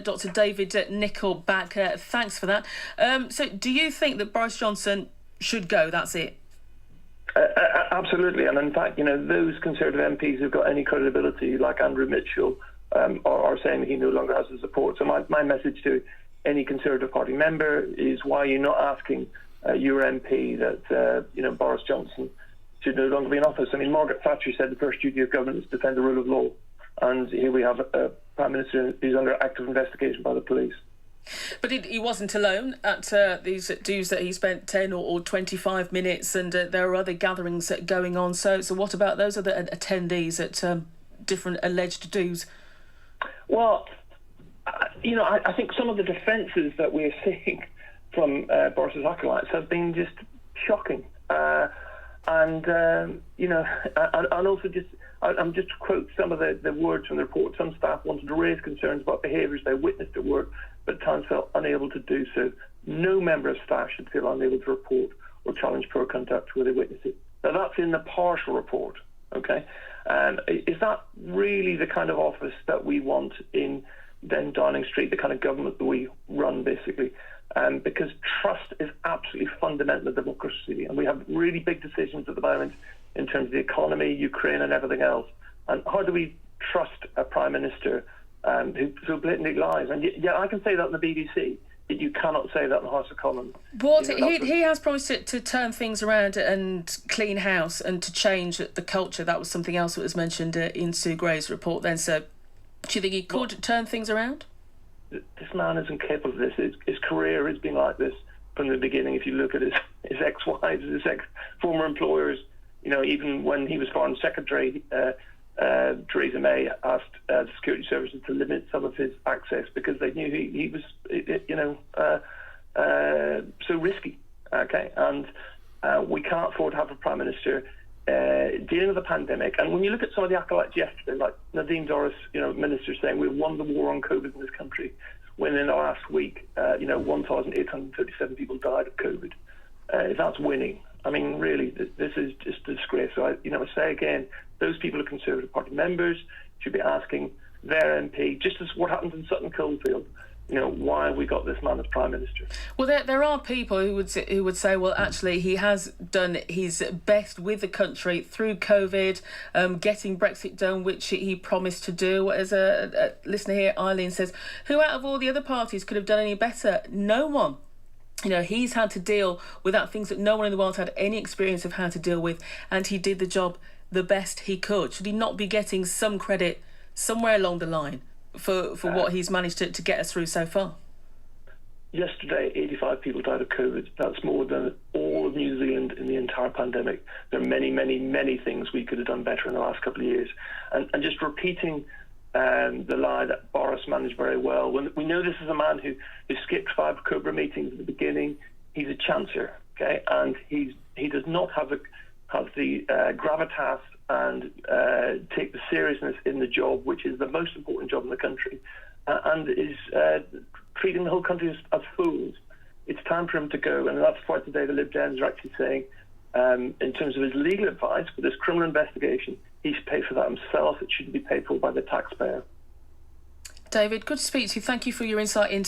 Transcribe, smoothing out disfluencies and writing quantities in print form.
Dr. David Nicholl back. Thanks for that. So do you think that Boris Johnson should go? That's it? Absolutely. And in fact, those Conservative MPs who've got any credibility, like Andrew Mitchell, are saying that he no longer has the support. So my message to any Conservative Party member is, why are you not asking your MP that Boris Johnson should no longer be in office? I mean, Margaret Thatcher said the first duty of government is to defend the rule of law. And here we have a Prime Minister who's under active investigation by the police. But he wasn't alone at these dues that he spent 10 or 25 minutes, and there are other gatherings going on. So what about those other attendees at different alleged dues? Well, I think some of the defences that we're seeing from Boris's acolytes have been just shocking. And also I'm just to quote some of the words from the report. Some staff wanted to raise concerns about behaviours they witnessed at work, but at times felt unable to do so. No member of staff should feel unable to report or challenge poor conduct where they witness it. Now, that's in the partial report, okay? Is that really the kind of office that we want in then Downing Street, the kind of government that we run, basically? Because trust is absolutely fundamental to democracy, and we have really big decisions at the moment in terms of the economy, Ukraine and everything else. And how do we trust a Prime Minister who so blatantly lies? And yeah, I can say that in the BBC, but you cannot say that in the House of Commons. But he has promised to turn things around and clean house and to change the culture. That was something else that was mentioned in Sue Gray's report then. So do you think he could turn things around? This man isn't capable of this. His career has been like this from the beginning. If you look at his ex-wives, his former employers, even when he was Foreign Secretary, Theresa May asked the security services to limit some of his access because they knew he was, so risky. Okay, and we can't afford to have a Prime Minister dealing with the pandemic. And when you look at some of the acolytes yesterday, like Nadine Dorris, minister saying we've won the war on COVID in this country, when in the last week, 1,837 people died of COVID. If that's winning, I mean, really, this is just a disgrace. So I say again, those people are Conservative Party members should be asking their MP, just as what happened in Sutton Coldfield, why we got this man as Prime Minister. Well, there are people who would say, well, actually, he has done his best with the country through COVID, getting Brexit done, which he promised to do. As a listener here, Eileen says, who out of all the other parties could have done any better? No one. He's had to deal with things that no one in the world had any experience of how to deal with, and he did the job the best he could. Should he not be getting some credit somewhere along the line for what he's managed to get us through so far? Yesterday, 85 people died of COVID. That's more than all of New Zealand in the entire pandemic. There are many, many, many things we could have done better in the last couple of years. And just repeating the lie that Boris managed very well. When we know this is a man who skipped 5 Cobra meetings at the beginning. He's a chancer, okay, and he does not have the gravitas and take the seriousness in the job, which is the most important job in the country, and is treating the whole country as fools. It's time for him to go, and that's why today the Lib Dems are actually saying, in terms of his legal advice for this criminal investigation, he should pay for that himself. It shouldn't be paid for by the taxpayer. David, good to speak to you. Thank you for your insight into